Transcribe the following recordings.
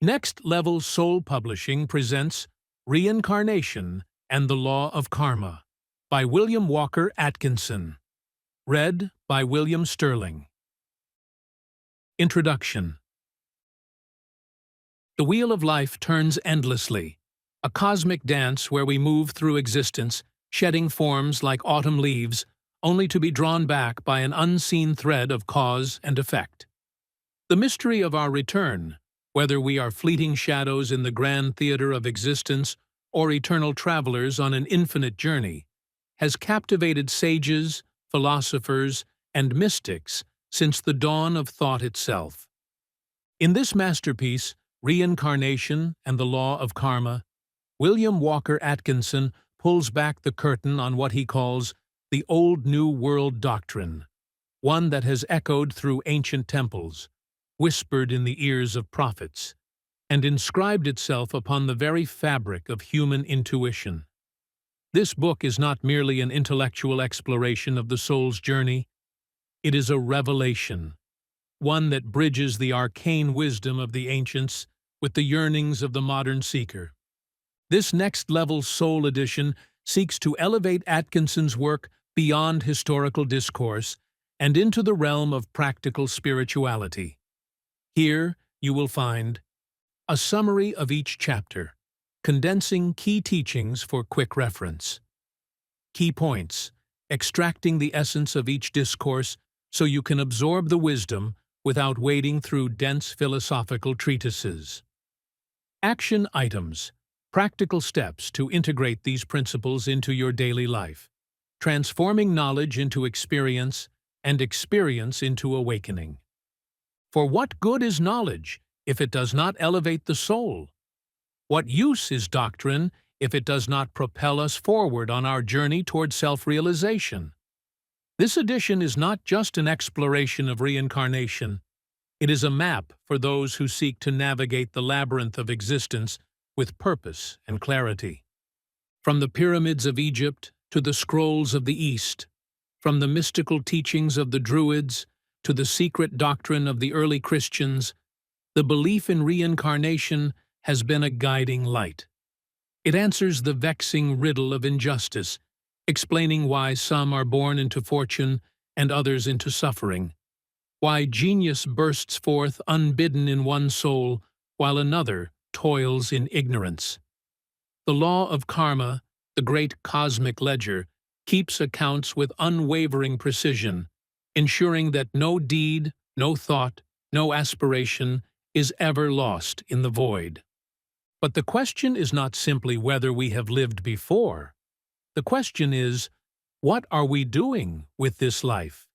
Next Level Soul Publishing presents Reincarnation and the Law of Karma by William Walker Atkinson. Read by William Sterling. Introduction. The wheel of life turns endlessly, a cosmic dance where we move through existence, shedding forms like autumn leaves, only to be drawn back by an unseen thread of cause and effect. The mystery of our return, whether we are fleeting shadows in the grand theater of existence or eternal travelers on an infinite journey, has captivated sages, philosophers, and mystics since the dawn of thought itself. In this masterpiece, Reincarnation and the Law of Karma, William Walker Atkinson pulls back the curtain on what he calls the Old New World doctrine, one that has echoed through ancient temples, whispered in the ears of prophets, and inscribed itself upon the very fabric of human intuition. This book is not merely an intellectual exploration of the soul's journey. It is a revelation, one that bridges the arcane wisdom of the ancients with the yearnings of the modern seeker. This next-level soul edition seeks to elevate Atkinson's work beyond historical discourse and into the realm of practical spirituality. Here you will find a summary of each chapter, condensing key teachings for quick reference. Key points, extracting the essence of each discourse so you can absorb the wisdom without wading through dense philosophical treatises. Action items, practical steps to integrate these principles into your daily life, transforming knowledge into experience and experience into awakening. For what good is knowledge if it does not elevate the soul? What use is doctrine if it does not propel us forward on our journey toward self-realization? This edition is not just an exploration of reincarnation. It is a map for those who seek to navigate the labyrinth of existence with purpose and clarity. From the pyramids of Egypt to the scrolls of the East, from the mystical teachings of the Druids to the secret doctrine of the early Christians, the belief in reincarnation has been a guiding light. It answers the vexing riddle of injustice, explaining why some are born into fortune and others into suffering, why genius bursts forth unbidden in one soul while another toils in ignorance. The law of karma, the great cosmic ledger, keeps accounts with unwavering precision, ensuring that no deed, no thought, no aspiration is ever lost in the void. But the question is not simply whether we have lived before. The question is, what are we doing with this life?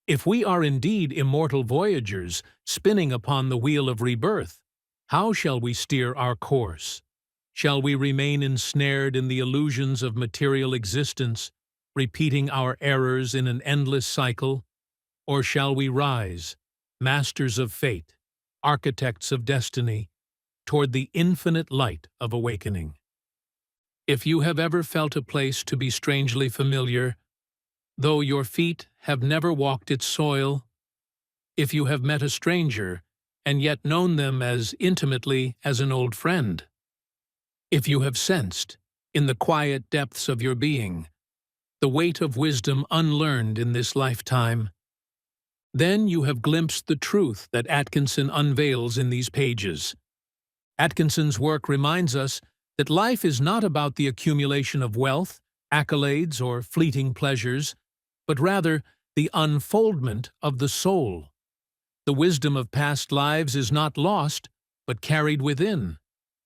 If we are indeed immortal voyagers spinning upon the wheel of rebirth, how shall we steer our course? Shall we remain ensnared in the illusions of material existence, repeating our errors in an endless cycle? Or shall we rise, masters of fate, architects of destiny, toward the infinite light of awakening? If you have ever felt a place to be strangely familiar, though your feet have never walked its soil, if you have met a stranger and yet known them as intimately as an old friend, if you have sensed, in the quiet depths of your being, the weight of wisdom unlearned in this lifetime, then you have glimpsed the truth that Atkinson unveils in these pages. Atkinson's work reminds us that life is not about the accumulation of wealth, accolades, or fleeting pleasures, but rather the unfoldment of the soul. The wisdom of past lives is not lost, but carried within,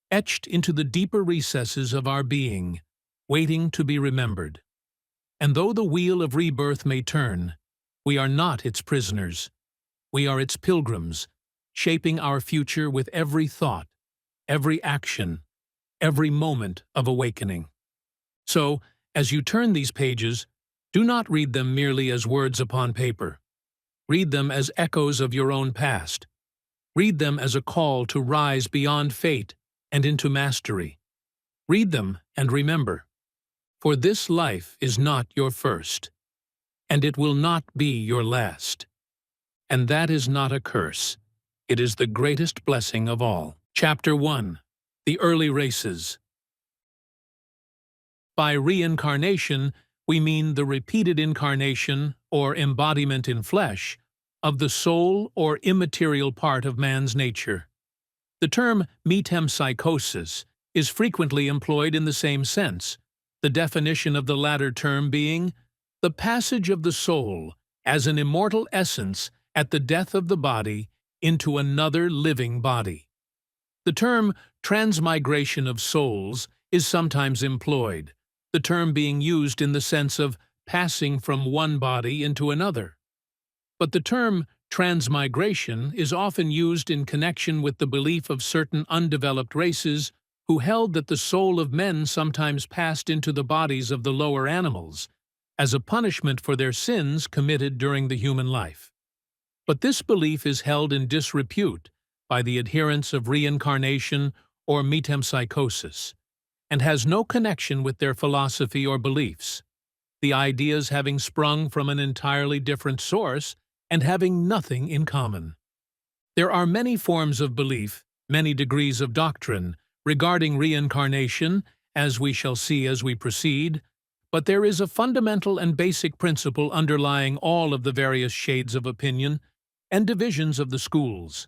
etched into the deeper recesses of our being, waiting to be remembered. And though the wheel of rebirth may turn, we are not its prisoners. We are its pilgrims, shaping our future with every thought, every action, every moment of awakening. So, as you turn these pages, do not read them merely as words upon paper. Read them as echoes of your own past. Read them as a call to rise beyond fate and into mastery. Read them and remember, for this life is not your first, and it will not be your last. And that is not a curse. It is the greatest blessing of all. Chapter 1. The Early Races. By reincarnation, we mean the repeated incarnation, or embodiment in flesh, of the soul or immaterial part of man's nature. The term metempsychosis is frequently employed in the same sense, the definition of the latter term being the passage of the soul as an immortal essence at the death of the body into another living body. The term transmigration of souls is sometimes employed, the term being used in the sense of passing from one body into another. But the term transmigration is often used in connection with the belief of certain undeveloped races who held that the soul of men sometimes passed into the bodies of the lower animals, as a punishment for their sins committed during the human life. But this belief is held in disrepute by the adherents of reincarnation or metempsychosis, and has no connection with their philosophy or beliefs, the ideas having sprung from an entirely different source and having nothing in common. There are many forms of belief, many degrees of doctrine, regarding reincarnation, as we shall see as we proceed, but there is a fundamental and basic principle underlying all of the various shades of opinion and divisions of the schools.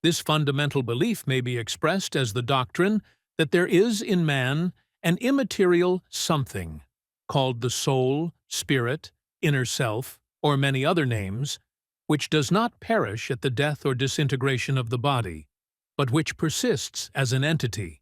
This fundamental belief may be expressed as the doctrine that there is in man an immaterial something, called the soul, spirit, inner self, or many other names, which does not perish at the death or disintegration of the body, but which persists as an entity,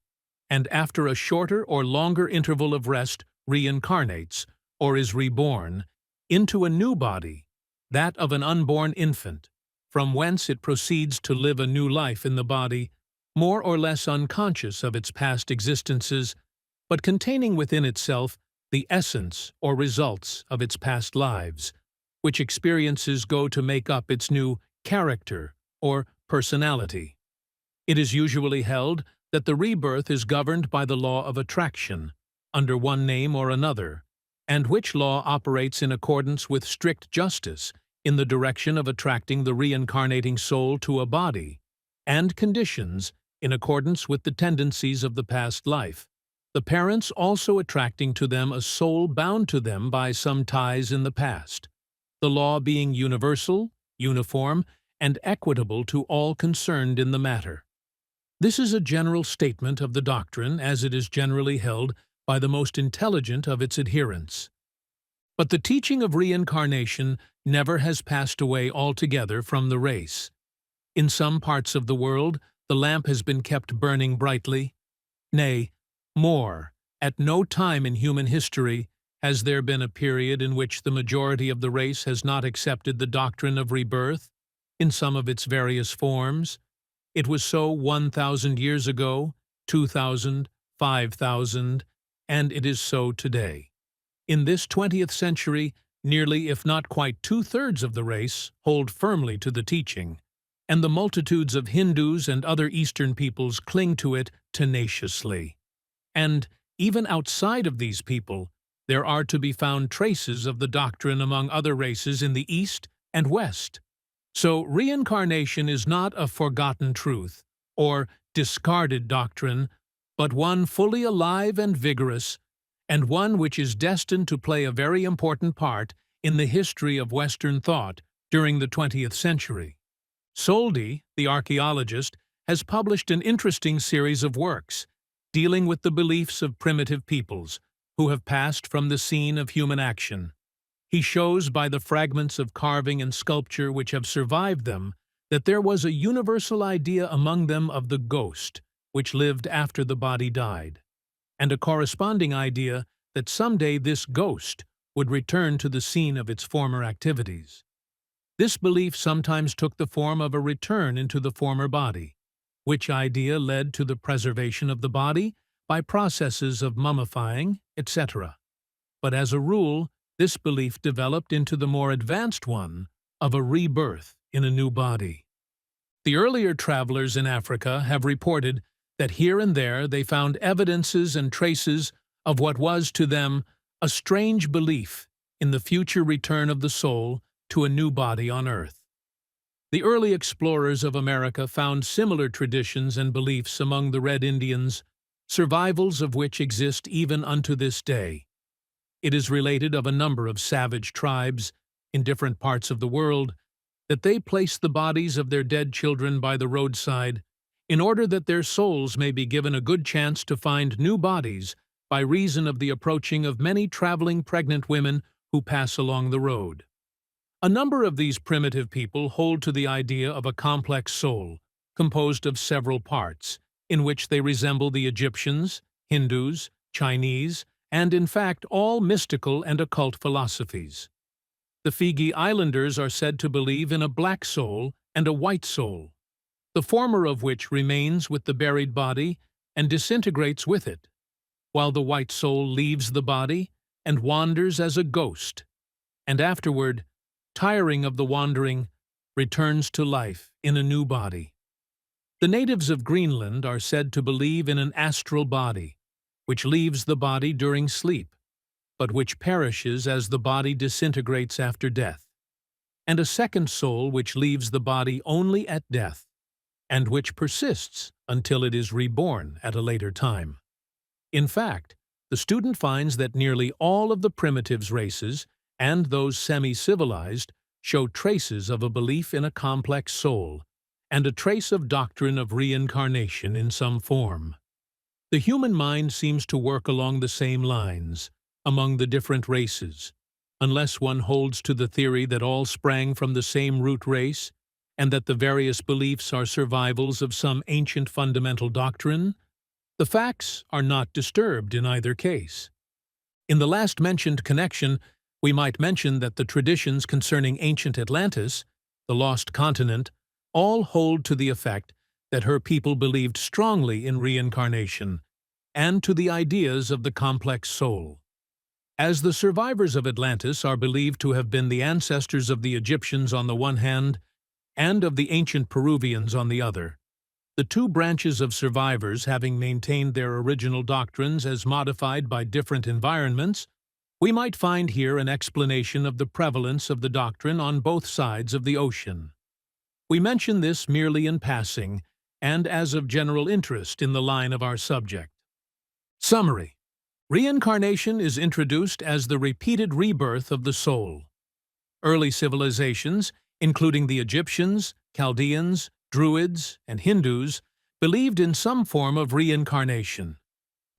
and after a shorter or longer interval of rest reincarnates, or is reborn, into a new body, that of an unborn infant, from whence it proceeds to live a new life in the body, more or less unconscious of its past existences, but containing within itself the essence or results of its past lives, which experiences go to make up its new character or personality. It is usually held that the rebirth is governed by the law of attraction, under one name or another, and which law operates in accordance with strict justice in the direction of attracting the reincarnating soul to a body, and conditions in accordance with the tendencies of the past life, the parents also attracting to them a soul bound to them by some ties in the past, the law being universal, uniform, and equitable to all concerned in the matter. This is a general statement of the doctrine as it is generally held by the most intelligent of its adherents. But the teaching of reincarnation never has passed away altogether from the race. In some parts of the world, the lamp has been kept burning brightly. Nay, more, at no time in human history has there been a period in which the majority of the race has not accepted the doctrine of rebirth, in some of its various forms. It was so 1,000 years ago, 2,000, 5,000, and it is so today. In this 20th century, nearly if not quite two-thirds of the race hold firmly to the teaching, and the multitudes of Hindus and other Eastern peoples cling to it tenaciously. And, even outside of these people, there are to be found traces of the doctrine among other races in the East and West. So reincarnation is not a forgotten truth, or discarded doctrine, but one fully alive and vigorous, and one which is destined to play a very important part in the history of Western thought during the 20th century. Soldi, the archaeologist, has published an interesting series of works dealing with the beliefs of primitive peoples who have passed from the scene of human action. He shows by the fragments of carving and sculpture which have survived them that there was a universal idea among them of the ghost, which lived after the body died, and a corresponding idea that someday this ghost would return to the scene of its former activities. This belief sometimes took the form of a return into the former body, which idea led to the preservation of the body by processes of mummifying, etc. But as a rule, this belief developed into the more advanced one of a rebirth in a new body. The earlier travelers in Africa have reported that here and there they found evidences and traces of what was to them a strange belief in the future return of the soul to a new body on earth. The early explorers of America found similar traditions and beliefs among the Red Indians, survivals of which exist even unto this day. It is related of a number of savage tribes in different parts of the world that they place the bodies of their dead children by the roadside in order that their souls may be given a good chance to find new bodies by reason of the approaching of many traveling pregnant women who pass along the road. A number of these primitive people hold to the idea of a complex soul, composed of several parts, in which they resemble the Egyptians, Hindus, Chinese, and in fact all mystical and occult philosophies. The Fiji Islanders are said to believe in a black soul and a white soul, the former of which remains with the buried body and disintegrates with it, while the white soul leaves the body and wanders as a ghost, and afterward, tiring of the wandering, returns to life in a new body. The natives of Greenland are said to believe in an astral body, which leaves the body during sleep, but which perishes as the body disintegrates after death, and a second soul which leaves the body only at death, and which persists until it is reborn at a later time. In fact, the student finds that nearly all of the primitives' races, and those semi-civilized, show traces of a belief in a complex soul, and a trace of doctrine of reincarnation in some form. The human mind seems to work along the same lines among the different races, unless one holds to the theory that all sprang from the same root race, and that the various beliefs are survivals of some ancient fundamental doctrine. The facts are not disturbed in either case. In the last mentioned connection, we might mention that the traditions concerning ancient Atlantis, the lost continent, all hold to the effect that her people believed strongly in reincarnation and to the ideas of the complex soul. As the survivors of Atlantis are believed to have been the ancestors of the Egyptians on the one hand and of the ancient Peruvians on the other, the two branches of survivors having maintained their original doctrines as modified by different environments, we might find here an explanation of the prevalence of the doctrine on both sides of the ocean. We mention this merely in passing and as of general interest in the line of our subject. Summary: reincarnation is introduced as the repeated rebirth of the soul. Early civilizations, including the Egyptians, Caldeans, Druids, and Hindus, believed in some form of reincarnation.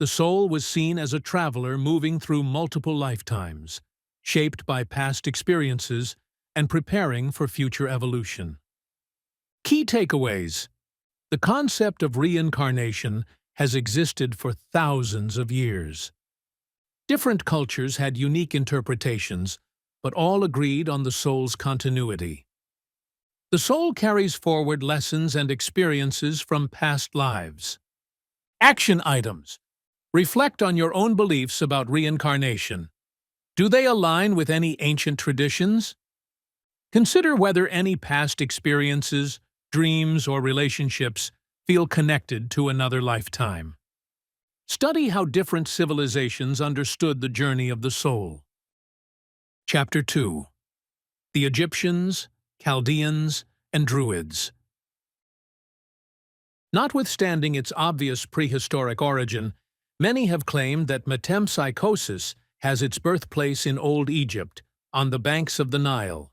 The soul was seen as a traveler moving through multiple lifetimes, shaped by past experiences and preparing for future evolution. Key takeaways: the concept of reincarnation has existed for thousands of years. Different cultures had unique interpretations, but all agreed on the soul's continuity. The soul carries forward lessons and experiences from past lives. Action items: reflect on your own beliefs about reincarnation. Do they align with any ancient traditions? Consider whether any past experiences, dreams, or relationships feel connected to another lifetime. Study how different civilizations understood the journey of the soul. Chapter 2. The Egyptians, Caldeans, and Druids. Notwithstanding its obvious prehistoric origin, many have claimed that metempsychosis has its birthplace in Old Egypt, on the banks of the Nile.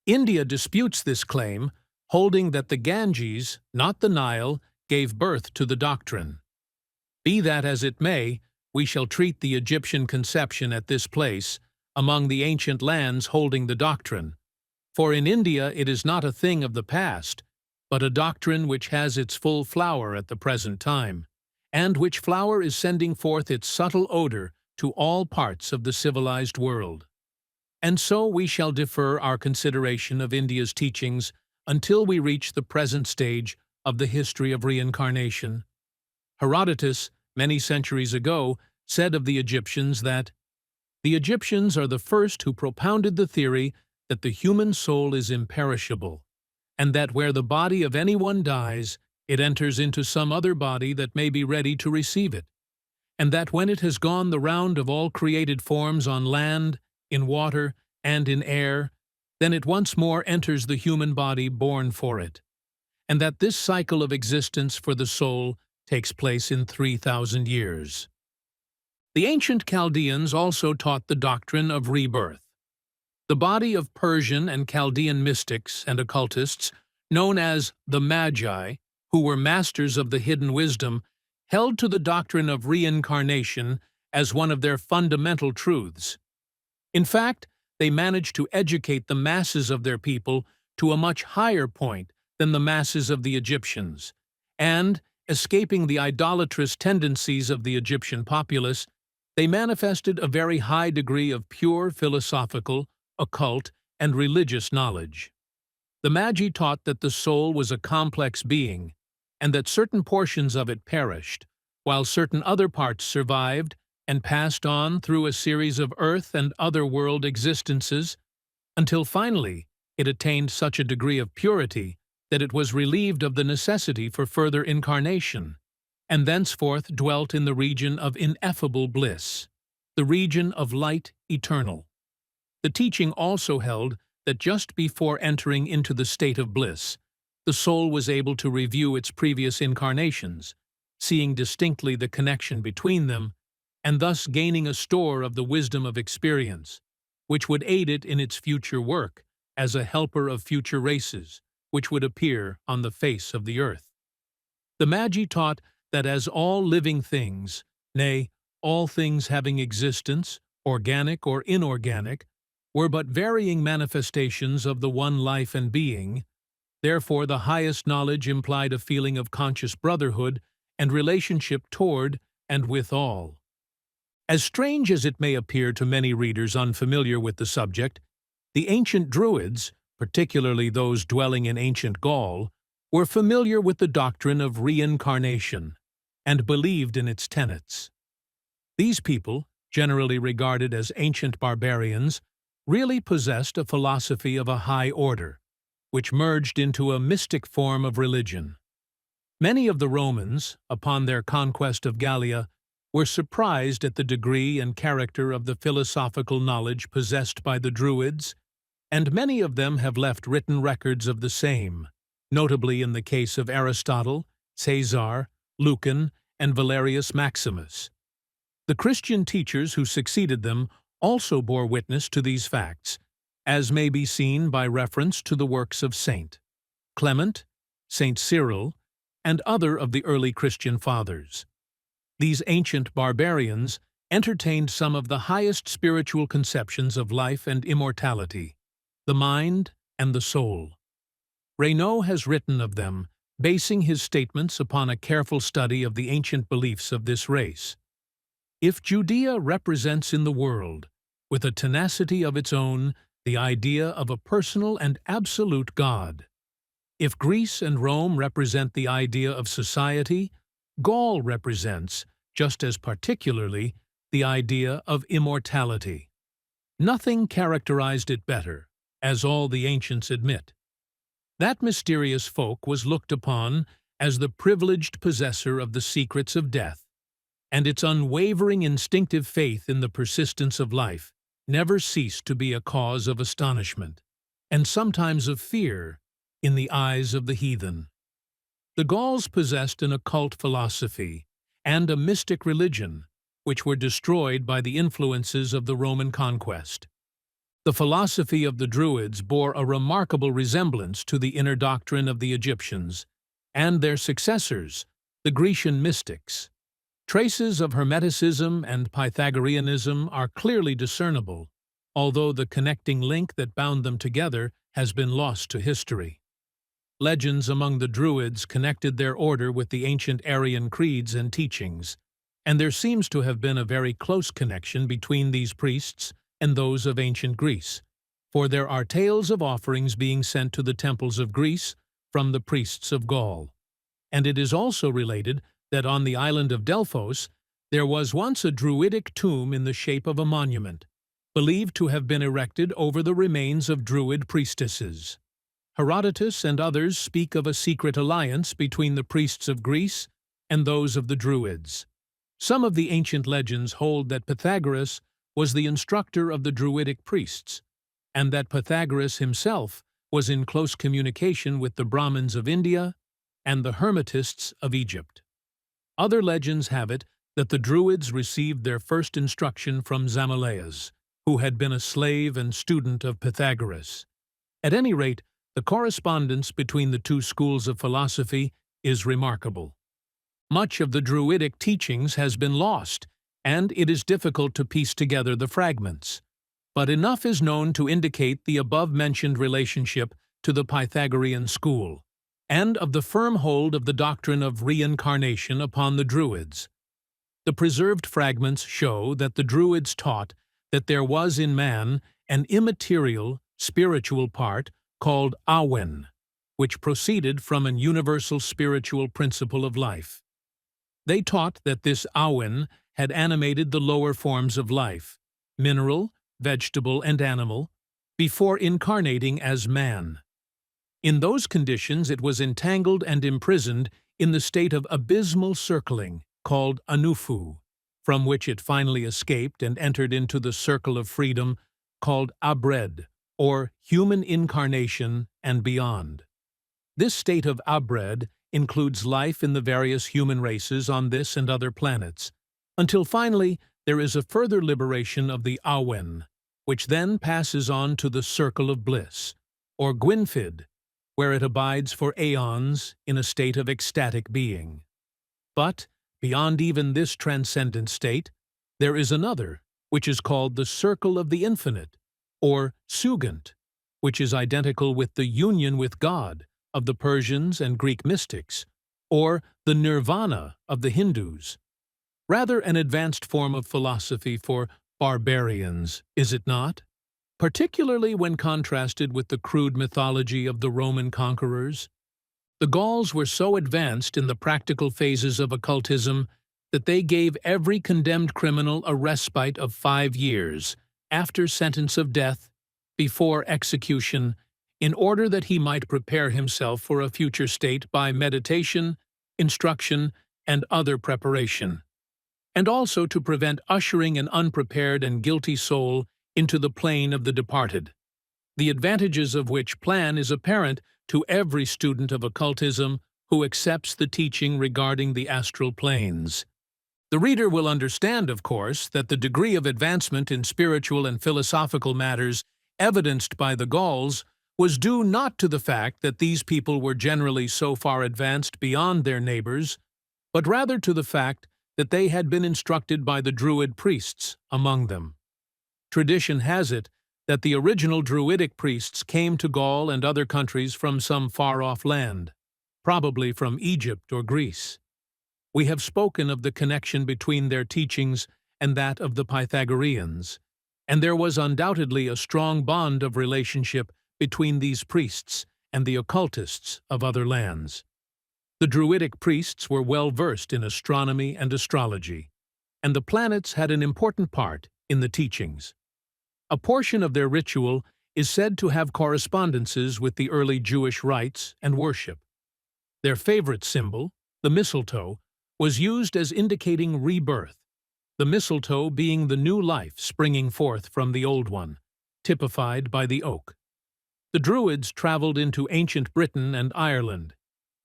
India disputes this claim, holding that the Ganges, not the Nile, gave birth to the doctrine. Be that as it may, we shall treat the Egyptian conception at this place, among the ancient lands holding the doctrine. For in India it is not a thing of the past, but a doctrine which has its full flower at the present time, and which flower is sending forth its subtle odor to all parts of the civilized world. And so we shall defer our consideration of India's teachings until we reach the present stage of the history of reincarnation. Herodotus, many centuries ago, said of the Egyptians that the Egyptians are the first who propounded the theory that the human soul is imperishable, and that where the body of anyone dies, it enters into some other body that may be ready to receive it, and that when it has gone the round of all created forms on land, in water, and in air, then it once more enters the human body born for it, and that this cycle of existence for the soul takes place in 3,000 years. The ancient Chaldeans also taught the doctrine of rebirth. The body of Persian and Chaldean mystics and occultists, known as the Magi, who were masters of the hidden wisdom, held to the doctrine of reincarnation as one of their fundamental truths. In fact, they managed to educate the masses of their people to a much higher point than the masses of the Egyptians, and, escaping the idolatrous tendencies of the Egyptian populace, they manifested a very high degree of pure philosophical, occult, and religious knowledge. The Magi taught that the soul was a complex being, and that certain portions of it perished, while certain other parts survived and passed on through a series of earth and other world existences, until finally it attained such a degree of purity that it was relieved of the necessity for further incarnation, and thenceforth dwelt in the region of ineffable bliss, the region of light eternal. The teaching also held that just before entering into the state of bliss, the soul was able to review its previous incarnations, seeing distinctly the connection between them, and thus gaining a store of the wisdom of experience, which would aid it in its future work as a helper of future races, which would appear on the face of the earth. The Magi taught that as all living things, nay, all things having existence, organic or inorganic, were but varying manifestations of the one life and being, therefore the highest knowledge implied a feeling of conscious brotherhood and relationship toward and with all. As strange as it may appear to many readers unfamiliar with the subject, the ancient Druids, particularly those dwelling in ancient Gaul, were familiar with the doctrine of reincarnation and believed in its tenets. These people, generally regarded as ancient barbarians, really possessed a philosophy of a high order, which merged into a mystic form of religion. Many of the Romans, upon their conquest of Gallia, were surprised at the degree and character of the philosophical knowledge possessed by the Druids, and many of them have left written records of the same, notably in the case of Aristotle, Caesar, Lucan, and Valerius Maximus. The Christian teachers who succeeded them also bore witness to these facts, as may be seen by reference to the works of Saint Clement, Saint Cyril, and other of the early Christian fathers. These ancient barbarians entertained some of the highest spiritual conceptions of life and immortality, the mind and the soul. Reynaud has written of them, basing his statements upon a careful study of the ancient beliefs of this race. If Judea represents in the world, with a tenacity of its own, the idea of a personal and absolute God, if Greece and Rome represent the idea of society, Gaul represents, just as particularly, the idea of immortality. Nothing characterized it better, as all the ancients admit. That mysterious folk was looked upon as the privileged possessor of the secrets of death, and its unwavering instinctive faith in the persistence of life never ceased to be a cause of astonishment, and sometimes of fear, in the eyes of the heathen. The Gauls possessed an occult philosophy and a mystic religion, which were destroyed by the influences of the Roman conquest. The philosophy of the Druids bore a remarkable resemblance to the inner doctrine of the Egyptians and their successors, the Grecian mystics. Traces of Hermeticism and Pythagoreanism are clearly discernible, although the connecting link that bound them together has been lost to history. Legends among the Druids connected their order with the ancient Aryan creeds and teachings, and there seems to have been a very close connection between these priests and those of ancient Greece, for there are tales of offerings being sent to the temples of Greece from the priests of Gaul. And it is also related that on the island of Delphos there was once a Druidic tomb in the shape of a monument, believed to have been erected over the remains of Druid priestesses. Herodotus and others speak of a secret alliance between the priests of Greece and those of the Druids. Some of the ancient legends hold that Pythagoras was the instructor of the Druidic priests, and that Pythagoras himself was in close communication with the Brahmins of India and the Hermetists of Egypt. Other legends have it that the Druids received their first instruction from Zamaleas, who had been a slave and student of Pythagoras. At any rate, the correspondence between the two schools of philosophy is remarkable. Much of the Druidic teachings has been lost, and it is difficult to piece together the fragments. But enough is known to indicate the above-mentioned relationship to the Pythagorean school, and of the firm hold of the doctrine of reincarnation upon the Druids. The preserved fragments show that the Druids taught that there was in man an immaterial, spiritual part called awen, which proceeded from an universal spiritual principle of life. They taught that this awen had animated the lower forms of life, mineral, vegetable, and animal, before incarnating as man. In those conditions it was entangled and imprisoned in the state of abysmal circling, called anufu, from which it finally escaped and entered into the circle of freedom called abred, or human incarnation and beyond. This state of abred includes life in the various human races on this and other planets, until finally there is a further liberation of the awen, which then passes on to the circle of bliss, or Gwynfid, where it abides for aeons in a state of ecstatic being. But, beyond even this transcendent state, there is another, which is called the circle of the infinite, or Sugant, which is identical with the union with God of the Persians and Greek mystics, or the nirvana of the Hindus. Rather an advanced form of philosophy for barbarians, is it not? Particularly when contrasted with the crude mythology of the Roman conquerors. The Gauls were so advanced in the practical phases of occultism that they gave every condemned criminal a respite of 5 years, after sentence of death, before execution, in order that he might prepare himself for a future state by meditation, instruction, and other preparation, and also to prevent ushering an unprepared and guilty soul into the plane of the departed, the advantages of which plan is apparent to every student of occultism who accepts the teaching regarding the astral planes. The reader will understand, of course, that the degree of advancement in spiritual and philosophical matters evidenced by the Gauls was due not to the fact that these people were generally so far advanced beyond their neighbors, but rather to the fact that they had been instructed by the Druid priests among them. Tradition has it that the original Druidic priests came to Gaul and other countries from some far-off land, probably from Egypt or Greece. We have spoken of the connection between their teachings and that of the Pythagoreans, and there was undoubtedly a strong bond of relationship between these priests and the occultists of other lands. The Druidic priests were well versed in astronomy and astrology, and the planets had an important part in the teachings. A portion of their ritual is said to have correspondences with the early Jewish rites and worship. Their favorite symbol, the mistletoe, was used as indicating rebirth, the mistletoe being the new life springing forth from the old one, typified by the oak. The Druids traveled into ancient Britain and Ireland,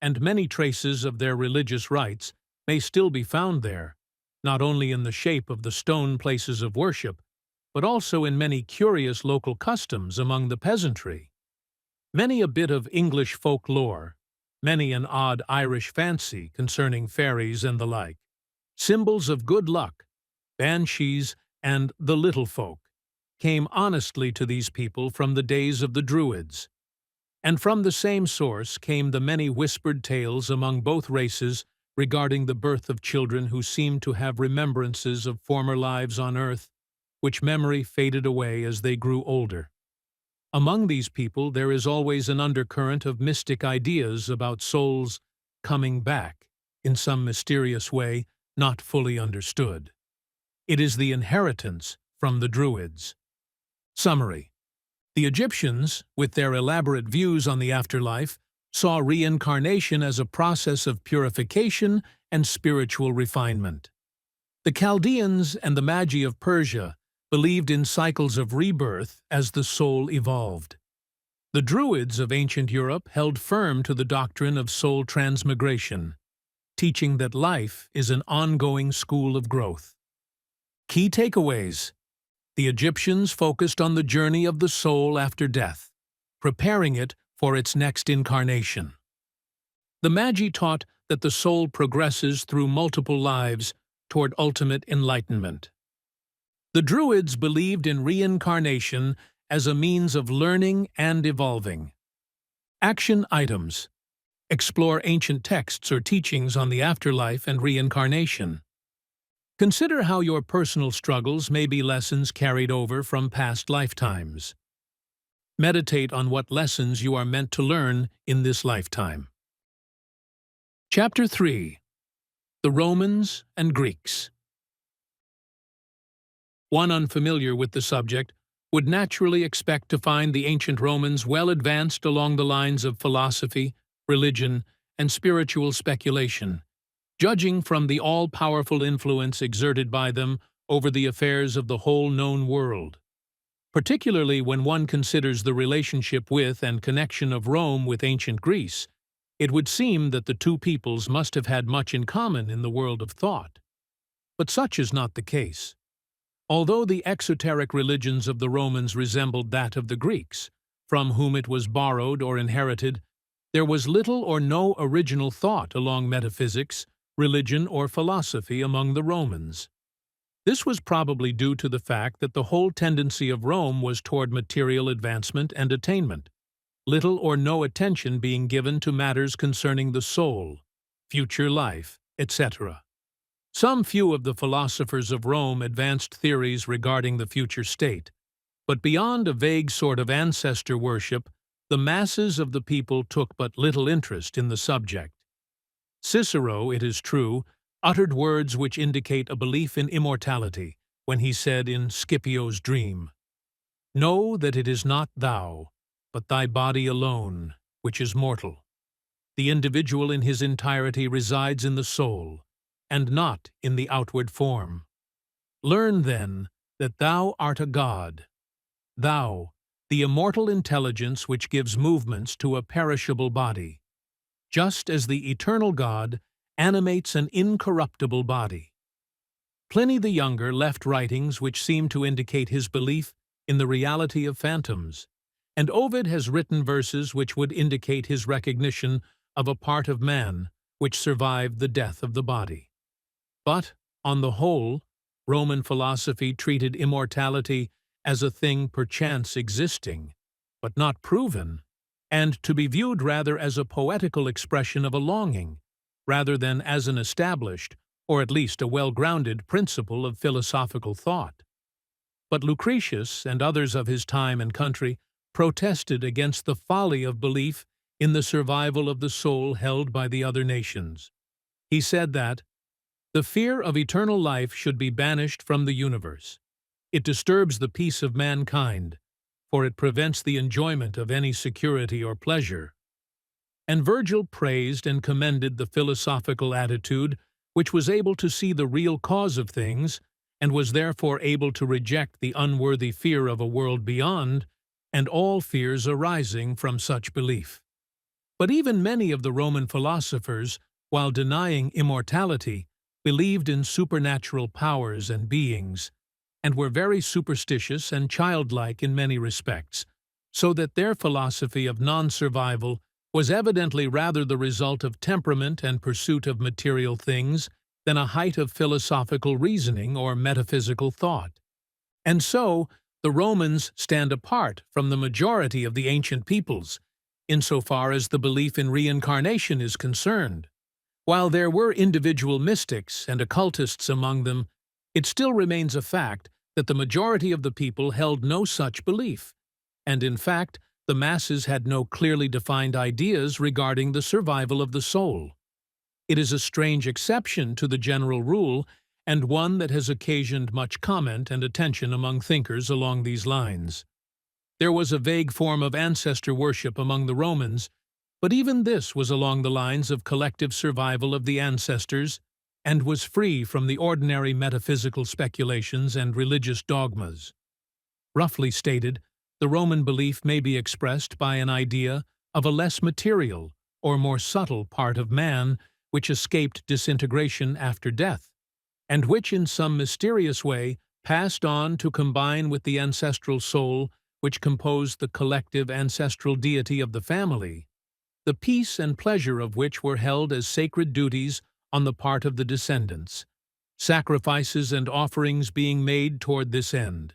and many traces of their religious rites may still be found there, not only in the shape of the stone places of worship, but also in many curious local customs among the peasantry. Many a bit of English folklore, many an odd Irish fancy concerning fairies and the like, symbols of good luck, banshees, and the little folk, came honestly to these people from the days of the Druids. And from the same source came the many whispered tales among both races regarding the birth of children who seemed to have remembrances of former lives on earth, which memory faded away as they grew older. Among these people there is always an undercurrent of mystic ideas about souls coming back in some mysterious way not fully understood. It is the inheritance from the Druids. Summary: the Egyptians, with their elaborate views on the afterlife, saw reincarnation as a process of purification and spiritual refinement. The Caldeans and the Magi of Persia believed in cycles of rebirth as the soul evolved. The Druids of ancient Europe held firm to the doctrine of soul transmigration, teaching that life is an ongoing school of growth. Key takeaways. The Egyptians focused on the journey of the soul after death, preparing it for its next incarnation. The Magi taught that the soul progresses through multiple lives toward ultimate enlightenment. The Druids believed in reincarnation as a means of learning and evolving. Action items. Explore ancient texts or teachings on the afterlife and reincarnation. Consider how your personal struggles may be lessons carried over from past lifetimes. Meditate on what lessons you are meant to learn in this lifetime. Chapter 3. The Romans and Greeks. One unfamiliar with the subject would naturally expect to find the ancient Romans well advanced along the lines of philosophy, religion, and spiritual speculation, judging from the all-powerful influence exerted by them over the affairs of the whole known world. Particularly when one considers the relationship with and connection of Rome with ancient Greece, it would seem that the two peoples must have had much in common in the world of thought. But such is not the case. Although the exoteric religions of the Romans resembled that of the Greeks, from whom it was borrowed or inherited, there was little or no original thought along metaphysics, religion, or philosophy among the Romans. This was probably due to the fact that the whole tendency of Rome was toward material advancement and attainment, little or no attention being given to matters concerning the soul, future life, etc. Some few of the philosophers of Rome advanced theories regarding the future state, but beyond a vague sort of ancestor worship, the masses of the people took but little interest in the subject. Cicero, it is true, uttered words which indicate a belief in immortality when he said in Scipio's dream, "Know that it is not thou, but thy body alone, which is mortal. The individual in his entirety resides in the soul, and not in the outward form. Learn, then, that thou art a god. Thou, the immortal intelligence which gives movements to a perishable body, just as the eternal God animates an incorruptible body." Pliny the Younger left writings which seem to indicate his belief in the reality of phantoms, and Ovid has written verses which would indicate his recognition of a part of man which survived the death of the body. But, on the whole, Roman philosophy treated immortality as a thing perchance existing, but not proven, and to be viewed rather as a poetical expression of a longing, rather than as an established, or at least a well-grounded principle of philosophical thought. But Lucretius and others of his time and country protested against the folly of belief in the survival of the soul held by the other nations. He said that the fear of eternal life should be banished from the universe. It disturbs the peace of mankind, for it prevents the enjoyment of any security or pleasure. And Virgil praised and commended the philosophical attitude which was able to see the real cause of things, and was therefore able to reject the unworthy fear of a world beyond, and all fears arising from such belief. But even many of the Roman philosophers, while denying immortality, believed in supernatural powers and beings, and were very superstitious and childlike in many respects, so that their philosophy of non-survival was evidently rather the result of temperament and pursuit of material things than a height of philosophical reasoning or metaphysical thought. And so, the Romans stand apart from the majority of the ancient peoples, insofar as the belief in reincarnation is concerned. While there were individual mystics and occultists among them, it still remains a fact that the majority of the people held no such belief, and in fact, the masses had no clearly defined ideas regarding the survival of the soul. It is a strange exception to the general rule, and one that has occasioned much comment and attention among thinkers along these lines. There was a vague form of ancestor worship among the Romans, but even this was along the lines of collective survival of the ancestors, and was free from the ordinary metaphysical speculations and religious dogmas. Roughly stated, the Roman belief may be expressed by an idea of a less material or more subtle part of man which escaped disintegration after death, and which in some mysterious way passed on to combine with the ancestral soul which composed the collective ancestral deity of the family, the peace and pleasure of which were held as sacred duties on the part of the descendants, sacrifices and offerings being made toward this end.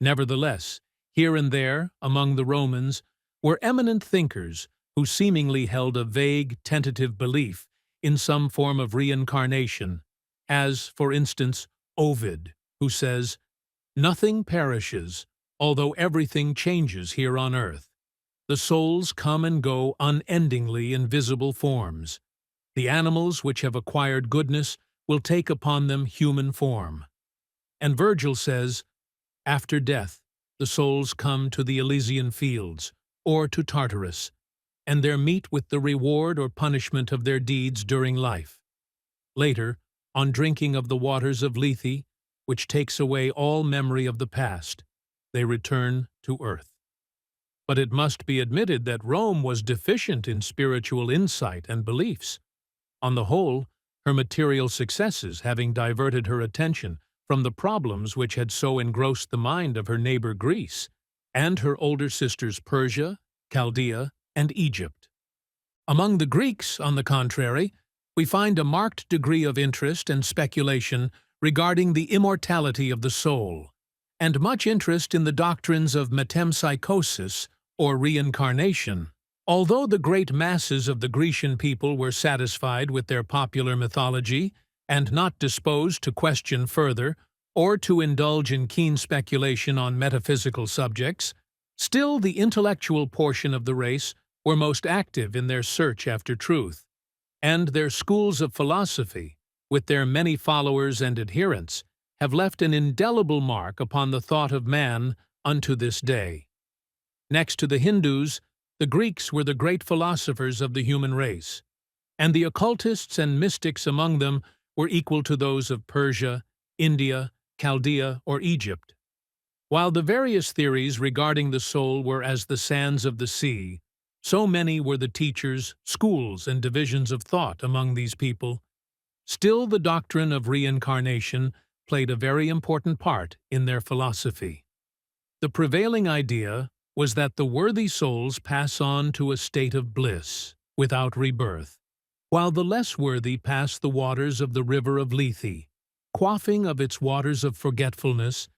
Nevertheless, here and there, among the Romans, were eminent thinkers who seemingly held a vague, tentative belief in some form of reincarnation, as, for instance, Ovid, who says, "Nothing perishes, although everything changes here on earth. The souls come and go unendingly in visible forms. The animals which have acquired goodness will take upon them human form." And Virgil says, "After death, the souls come to the Elysian fields, or to Tartarus, and there meet with the reward or punishment of their deeds during life. Later, on drinking of the waters of Lethe, which takes away all memory of the past, they return to earth." But it must be admitted that Rome was deficient in spiritual insight and beliefs. On the whole, her material successes having diverted her attention from the problems which had so engrossed the mind of her neighbor Greece, and her older sisters Persia, Chaldea, and Egypt. Among the Greeks, on the contrary, we find a marked degree of interest and speculation regarding the immortality of the soul, and much interest in the doctrines of metempsychosis, or reincarnation. Although the great masses of the Grecian people were satisfied with their popular mythology, and not disposed to question further, or to indulge in keen speculation on metaphysical subjects, still the intellectual portion of the race were most active in their search after truth, and their schools of philosophy, with their many followers and adherents, have left an indelible mark upon the thought of man unto this day. Next to the Hindus, the Greeks were the great philosophers of the human race, and the occultists and mystics among them were equal to those of Persia, India, Chaldea, or Egypt. While the various theories regarding the soul were as the sands of the sea, so many were the teachers, schools, and divisions of thought among these people. Still, the doctrine of reincarnation played a very important part in their philosophy. The prevailing idea was that the worthy souls pass on to a state of bliss, without rebirth, while the less worthy pass the waters of the river of Lethe, quaffing of its waters of forgetfulness,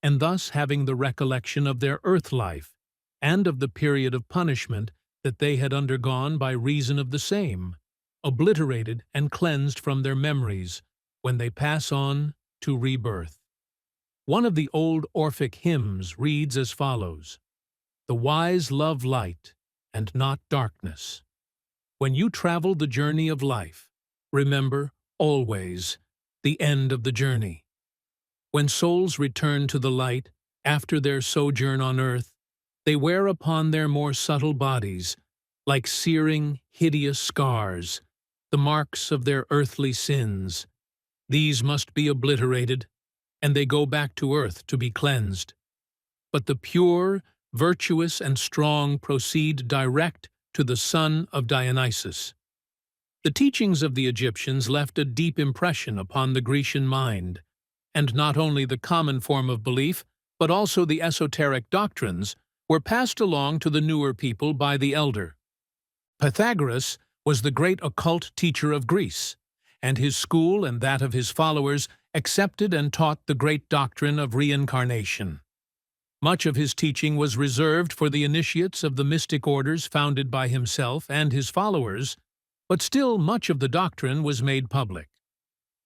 and thus having the recollection of their earth life, and of the period of punishment that they had undergone by reason of the same, obliterated and cleansed from their memories, when they pass on to rebirth. One of the old Orphic hymns reads as follows: "The wise love light, and not darkness. When you travel the journey of life, remember, always, the end of the journey. When souls return to the light, after their sojourn on earth, they wear upon their more subtle bodies, like searing, hideous scars, the marks of their earthly sins. These must be obliterated, and they go back to earth to be cleansed. But the pure, virtuous, and strong proceed direct to the son of Dionysus." The teachings of the Egyptians left a deep impression upon the Grecian mind, and not only the common form of belief, but also the esoteric doctrines, were passed along to the newer people by the elder. Pythagoras was the great occult teacher of Greece, and his school and that of his followers accepted and taught the great doctrine of reincarnation. Much of his teaching was reserved for the initiates of the mystic orders founded by himself and his followers, but still much of the doctrine was made public.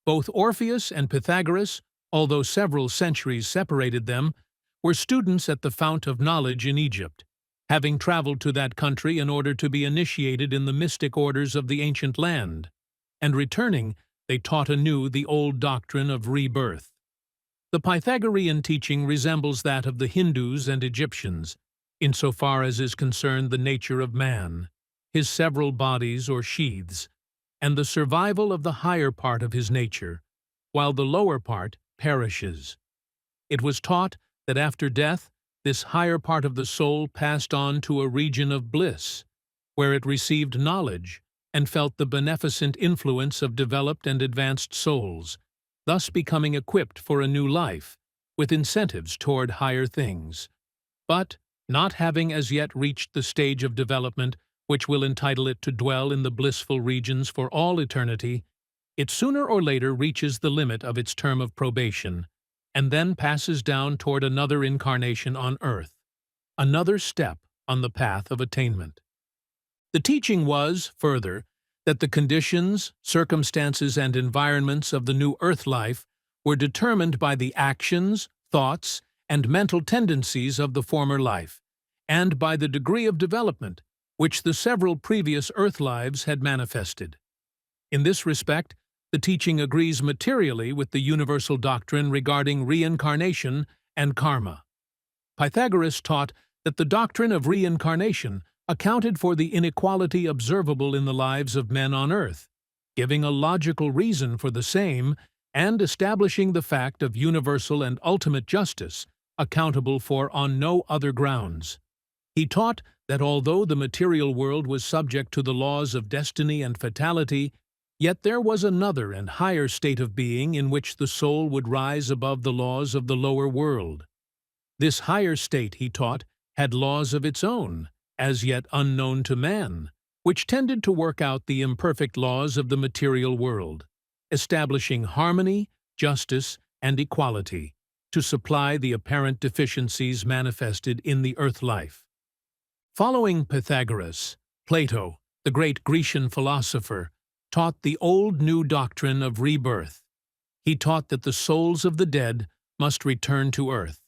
Both Orpheus and Pythagoras, although several centuries separated them, were students at the fount of knowledge in Egypt, having traveled to that country in order to be initiated in the mystic orders of the ancient land, and returning, they taught anew the old doctrine of rebirth. The Pythagorean teaching resembles that of the Hindus and Egyptians, insofar as is concerned the nature of man, his several bodies or sheaths, and the survival of the higher part of his nature, while the lower part perishes. It was taught that after death, this higher part of the soul passed on to a region of bliss, where it received knowledge and felt the beneficent influence of developed and advanced souls, thus becoming equipped for a new life, with incentives toward higher things. But, not having as yet reached the stage of development which will entitle it to dwell in the blissful regions for all eternity, it sooner or later reaches the limit of its term of probation, and then passes down toward another incarnation on earth, another step on the path of attainment. The teaching was, further, that the conditions, circumstances, and environments of the new earth life were determined by the actions, thoughts, and mental tendencies of the former life, and by the degree of development which the several previous earth lives had manifested. In this respect, the teaching agrees materially with the universal doctrine regarding reincarnation and karma. Pythagoras taught that the doctrine of reincarnation accounted for the inequality observable in the lives of men on earth, giving a logical reason for the same and establishing the fact of universal and ultimate justice, accountable for on no other grounds. He taught that although the material world was subject to the laws of destiny and fatality, yet there was another and higher state of being in which the soul would rise above the laws of the lower world. This higher state, he taught, had laws of its own, as yet unknown to man, which tended to work out the imperfect laws of the material world, establishing harmony, justice, and equality, to supply the apparent deficiencies manifested in the earth life. Following Pythagoras, Plato, the great Grecian philosopher, taught the old-new doctrine of rebirth. He taught that the souls of the dead must return to earth,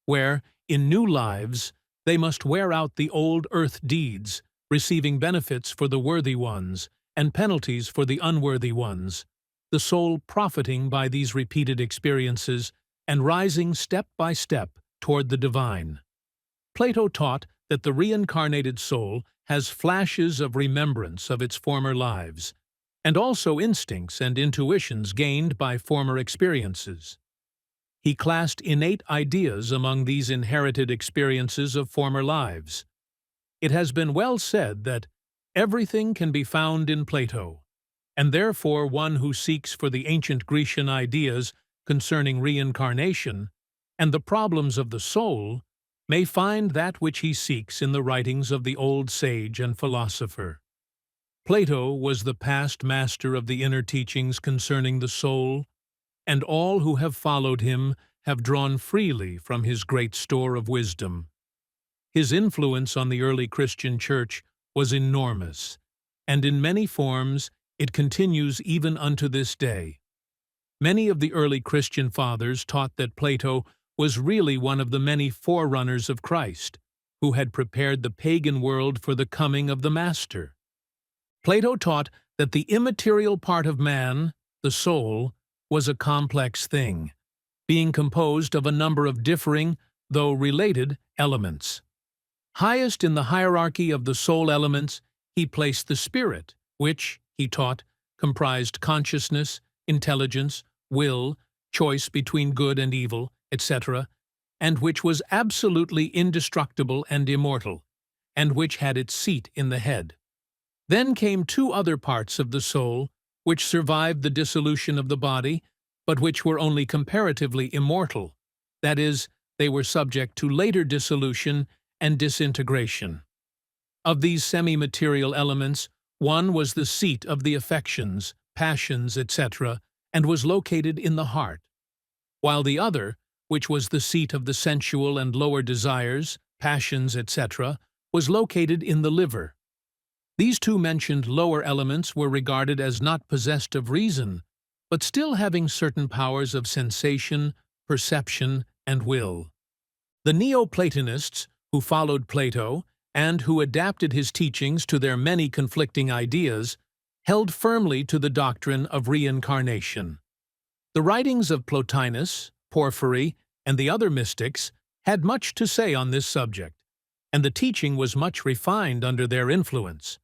where, in new lives, they must wear out the old earth deeds, receiving benefits for the worthy ones and penalties for the unworthy ones, the soul profiting by these repeated experiences and rising step by step toward the divine. Plato taught that the reincarnated soul has flashes of remembrance of its former lives, and also instincts and intuitions gained by former experiences. He classed innate ideas among these inherited experiences of former lives. It has been well said that everything can be found in Plato, and therefore one who seeks for the ancient Grecian ideas concerning reincarnation and the problems of the soul may find that which he seeks in the writings of the old sage and philosopher. Plato was the past master of the inner teachings concerning the soul, and all who have followed him have drawn freely from his great store of wisdom. His influence on the early Christian Church was enormous, and in many forms it continues even unto this day. Many of the early Christian fathers taught that Plato was really one of the many forerunners of Christ, who had prepared the pagan world for the coming of the Master. Plato taught that the immaterial part of man, the soul, was a complex thing, being composed of a number of differing, though related, elements. Highest in the hierarchy of the soul elements, he placed the spirit, which, he taught, comprised consciousness, intelligence, will, choice between good and evil, etc., and which was absolutely indestructible and immortal, and which had its seat in the head. Then came two other parts of the soul, which survived the dissolution of the body, but which were only comparatively immortal, that is, they were subject to later dissolution and disintegration. Of these semi-material elements, one was the seat of the affections, passions, etc., and was located in the heart, while the other, which was the seat of the sensual and lower desires, passions, etc., was located in the liver. These two mentioned lower elements were regarded as not possessed of reason, but still having certain powers of sensation, perception, and will. The Neoplatonists, who followed Plato, and who adapted his teachings to their many conflicting ideas, held firmly to the doctrine of reincarnation. The writings of Plotinus, Porphyry, and the other mystics had much to say on this subject, and the teaching was much refined under their influence.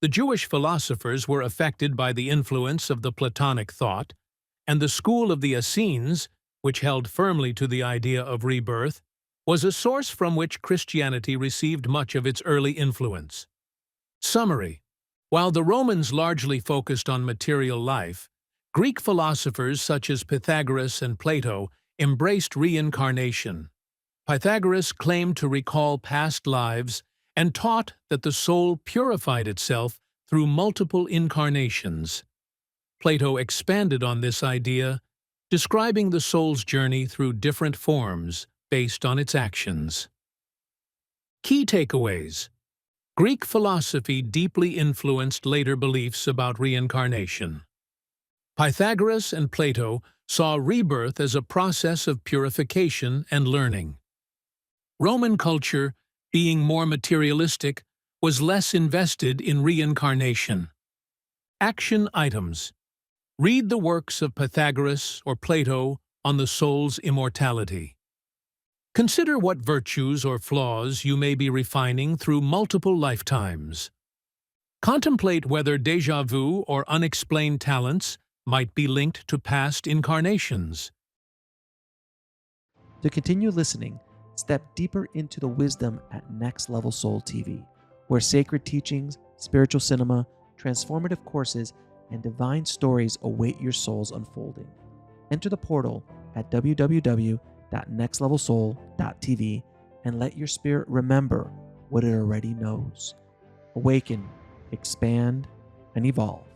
The Jewish philosophers were affected by the influence of the Platonic thought, and the school of the Essenes, which held firmly to the idea of rebirth, was a source from which Christianity received much of its early influence. Summary: while the Romans largely focused on material life, Greek philosophers such as Pythagoras and Plato embraced reincarnation. Pythagoras claimed to recall past lives and taught that the soul purified itself through multiple incarnations. Plato expanded on this idea, describing the soul's journey through different forms based on its actions. Key takeaways: Greek philosophy deeply influenced later beliefs about reincarnation. Pythagoras and Plato saw rebirth as a process of purification and learning. Roman culture, being more materialistic, was less invested in reincarnation. Action items: read the works of Pythagoras or Plato on the soul's immortality. Consider what virtues or flaws you may be refining through multiple lifetimes. Contemplate whether déjà vu or unexplained talents might be linked to past incarnations. To continue listening, step deeper into the wisdom at Next Level Soul TV, where sacred teachings, spiritual cinema, transformative courses, and divine stories await your soul's unfolding. Enter the portal at www.nextlevelsoul.tv and let your spirit remember what it already knows. Awaken, expand, and evolve.